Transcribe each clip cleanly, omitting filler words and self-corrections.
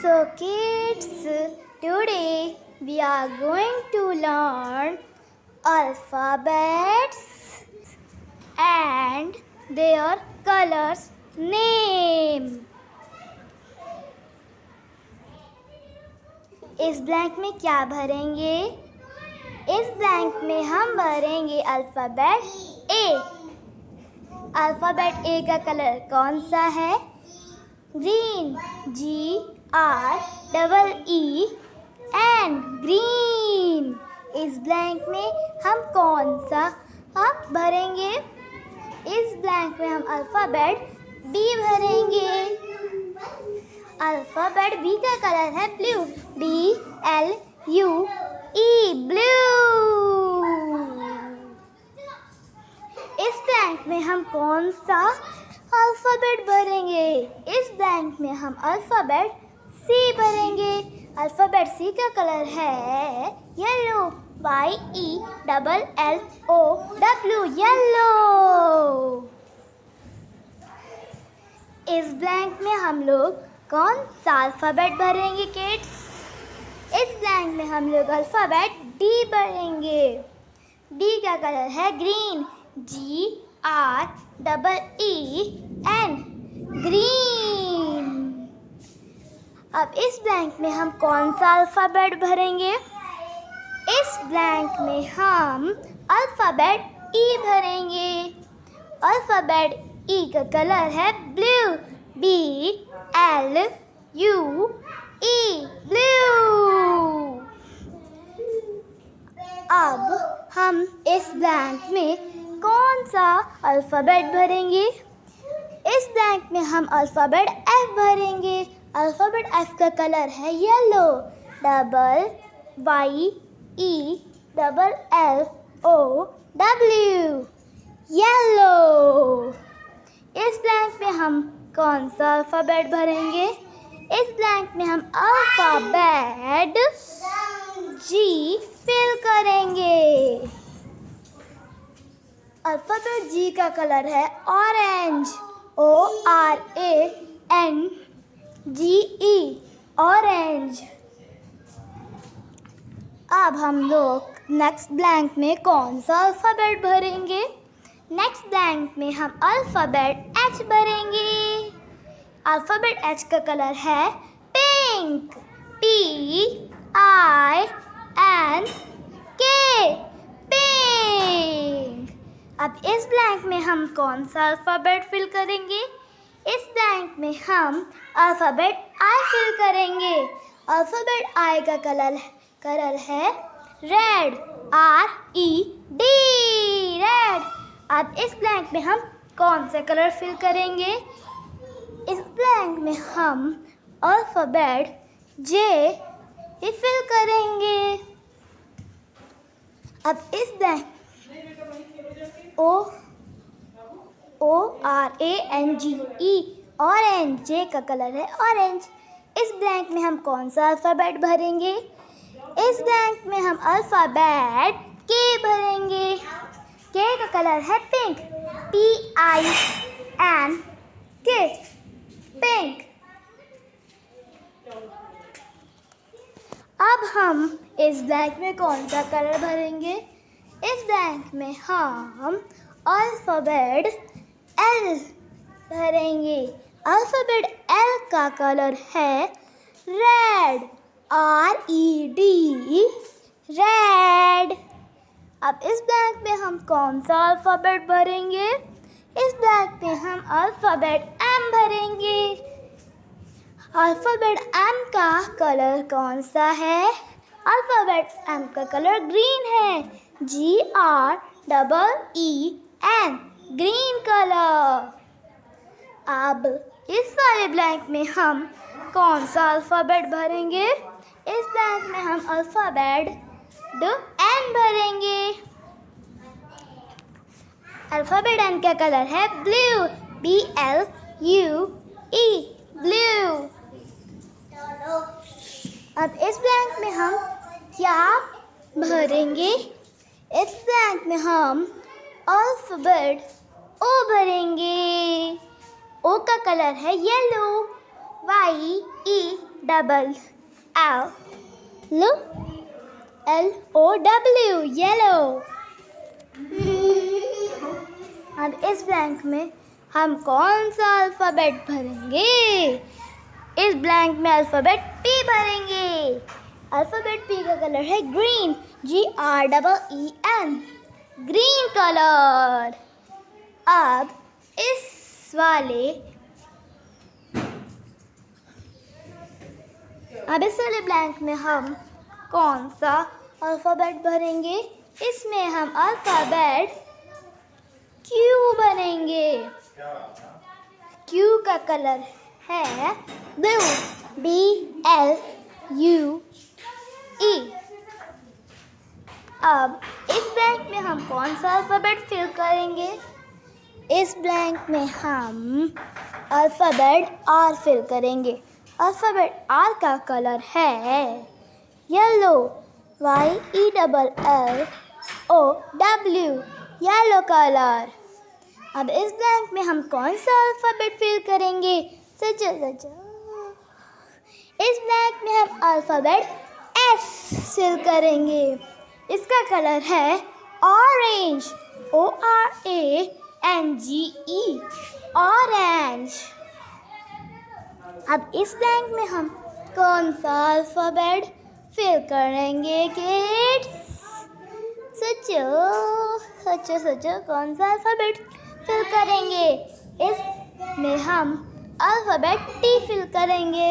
So kids, today we are going to learn alphabets and their colors name. इस blank में क्या भरेंगे? इस ब्लैंक में हम भरेंगे अल्फ़ाबेट ए। अल्फ़ाबेट ए का कलर कौन सा है? Green, GREEN, green. इस ब्लैंक में हम कौन सा भरेंगे? इस ब्लैंक में हम अल्फ़ाबेट बी भरेंगे। अल्फ़ाबेट बी का कलर है ब्लू, BLUE, ब्लू। इस ब्लैंक में हम कौन सा अल्फ़ाबेट भरेंगे? इस ब्लैंक में हम अल्फ़ाबेट सी भरेंगे। अल्फ़ाबेट सी का कलर है येलो, YELLOW, येलो। इस ब्लैंक में हम लोग कौन सा अल्फ़ाबेट भरेंगे किड्स? इस ब्लैंक में हम लोग अल्फ़ाबेट डी भरेंगे। डी का कलर है ग्रीन, GREEN, ग्रीन। अब इस ब्लैंक में हम कौन सा अल्फ़ाबेट भरेंगे? इस ब्लैंक में हम अल्फ़ाबेट ई भरेंगे। अल्फ़ाबेट ई का कलर है ब्लू, BLUE, ब्लू। अब हम इस ब्लैंक में कौन सा अल्फ़ाबेट भरेंगे? इस ब्लैंक में हम अल्फ़ाबेट एफ भरेंगे। अल्फ़ाबेट एफ का कलर है येलो, YELLOW, येलो। इस ब्लैंक में हम कौन सा अल्फ़ाबेट भरेंगे? इस ब्लैंक में हम अल्फ़ाबेट जी फिल करेंगे। अल्फ़ाबेट जी का कलर है ऑरेंज, ORANGE, ऑरेंज। अब हम लोग नेक्स्ट ब्लैंक में कौन सा अल्फ़ाबेट भरेंगे? नेक्स्ट ब्लैंक में हम अल्फ़ाबेट एच भरेंगे। अल्फ़ाबेट एच का कलर है पिंक, PINK, पिंक। अब इस ब्लैंक में हम कौन सा अल्फ़ाबेट फिल करेंगे? इस ब्लैंक में हम अल्फ़ाबेट आई फिल करेंगे। अल्फ़ाबेट आई का कलर है रेड, RED। अब इस ब्लैंक में हम कौन से कलर फिल करेंगे? इस ब्लैंक में हम अल्फ़ाबेट जे फिल करेंगे। अब इस ब्लैंक ORANGE, ऑरेंज। जे का कलर है ऑरेंज। इस ब्लैंक में हम कौन सा अल्फ़ाबेट भरेंगे? इस ब्लैंक में हम अल्फ़ाबेट के भरेंगे। के का कलर है पिंक, PINK, पिंक। अब हम इस ब्लैंक में कौन सा कलर भरेंगे? इस ब्लैंक में हम अल्फ़ाबेट एल भरेंगे। अल्फ़ाबेट एल का कलर है रेड, RED, रेड। अब इस ब्लैंक में हम कौन सा अल्फ़ाबेट भरेंगे? इस ब्लैंक में हम अल्फ़ाबेट एम भरेंगे। अल्फ़ाबेट एम का कलर कौन सा है? अल्फ़ाबेट एम का कलर ग्रीन है, GREEN, ग्रीन कलर। अब इस वाले ब्लैंक में हम कौन सा अल्फ़ाबेट भरेंगे? इस ब्लैंक में हम अल्फ़ाबेट एन भरेंगे। अल्फ़ाबेट एन का कलर है ब्लू, BLUE, ब्लू। अब इस ब्लैंक में हम क्या भरेंगे? इस ब्लैंक में हम अल्फ़ाबेट ओ भरेंगे। ओ का कलर है yellow, double L LOW yellow। अब इस ब्लैंक में हम कौन सा अल्फ़ाबेट भरेंगे? इस ब्लैंक में अल्फ़ाबेट P भरेंगे। अल्फ़ाबेट P का कलर है ग्रीन, GREEN, ग्रीन कलर। अब इस वाले ब्लैंक में हम कौन सा अल्फ़ाबेट भरेंगे? इसमें हम अल्फ़ाबेट Q भरेंगे। Q का कलर है ब्लू, BLUE। अब इस ब्लैंक में हम कौन सा अल्फ़ाबेट फिल करेंगे? इस ब्लैंक में हम अल्फ़ाबेट R फिल करेंगे। अल्फ़ाबेट R का कलर है येलो, YELLOW, येलो कलर। अब इस ब्लैंक में हम कौन सा अल्फ़ाबेट फिल करेंगे? सोचो। इस ब्लैंक में हम अल्फ़ाबेट S फिल करेंगे। इसका कलर है ऑरेंज, ORANGE, ऑरेंज। अब इस ब्लैंक में हम कौन सा अल्फ़ाबेट फिल करेंगे किड्स? सोचो कौन सा अल्फ़ाबेट फिल करेंगे? इस में हम अल्फ़ाबेट T फिल करेंगे।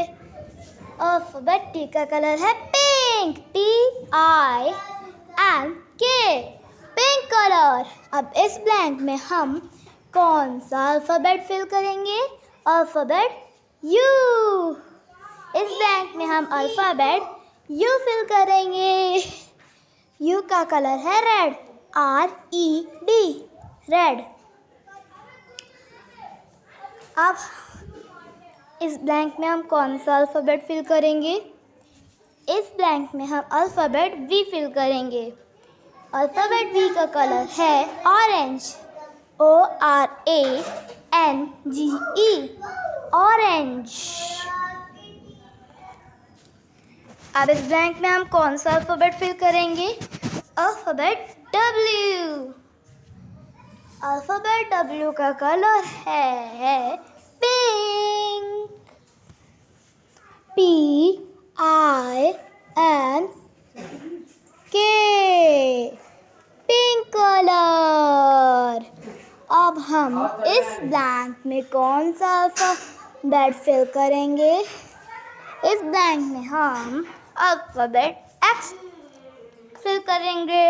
अल्फ़ाबेट T का कलर है पिंक, PINK, पिंक कलर। अब इस ब्लैंक में हम कौन सा अल्फ़ाबेट फिल करेंगे? Alphabet U। इस ब्लैंक में हम अल्फ़ाबेट U फिल करेंगे। U का कलर है रेड, RED, रेड। अब इस ब्लैंक में हम कौन सा अल्फ़ाबेट फिल करेंगे? इस ब्लैंक में हम अल्फ़ाबेट V फिल करेंगे। अल्फ़ाबेट V का कलर है ऑरेंज, ORANGE, ऑरेंज। अब इस ब्लैंक में हम कौन सा अल्फ़ाबेट फिल करेंगे? Alphabet W। अल्फ़ाबेट W का कलर है पिंक, PINK, पिंक कलर। अब हम इस ब्लैंक में कौन सा अल्फ़ाबेट फिल करेंगे? इस ब्लैंक में हम अल्फ़ाबेट X फिल करेंगे।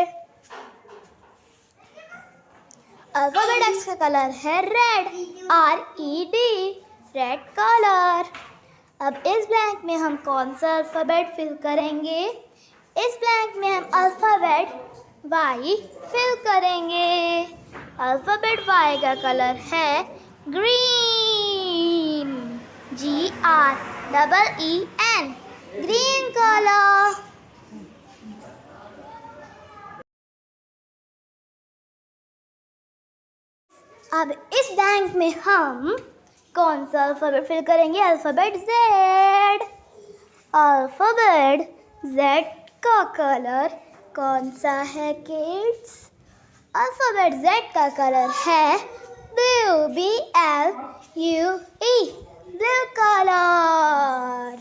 अल्फ़ाबेट X का कलर है रेड, RED, रेड कलर। अब इस ब्लैंक में हम कौन सा अल्फ़ाबेट फिल करेंगे? इस ब्लैंक में हम अल्फ़ाबेट Y फिल करेंगे। अल्फ़ाबेट Y का कलर है ग्रीन, GREEN, ग्रीन कलर। अब इस ब्लैंक में हम कौन सा अल्फ़ाबेट फिल करेंगे? Alphabet Z। अल्फ़ाबेट Z का कलर कौन सा है किड्स? अल्फ़ाबेट Z का कलर है blue, BLUE, blue colour.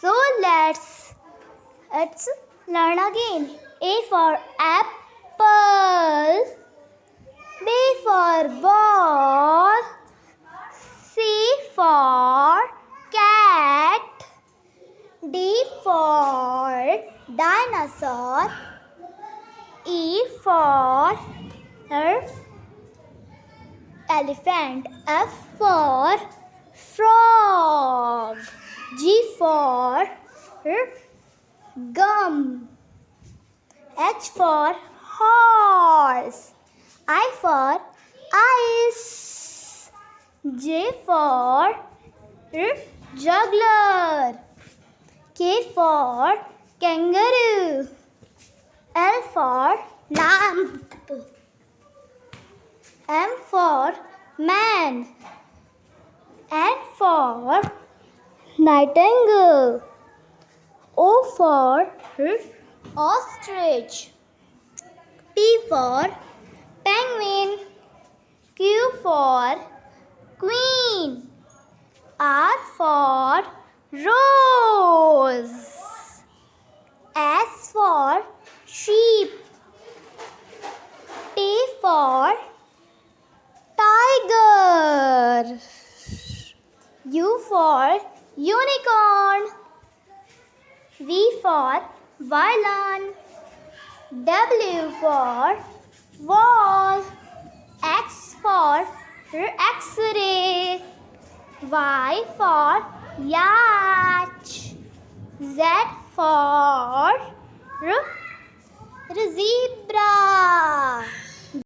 So let's learn again. A for apple, B for ball, C for cat, D for dinosaur, E for elephant, F for frog, G for gum, H for horse, I for ice, J for juggler, K for kangaroo, L for lamp, M for man, N for nightingale. O for ostrich. P for penguin. Q for queen. R for rose. S for sheep. T for tiger. U for unicorn. V for violin. W for wall. X for X-ray. Y for yacht. Z for zebra.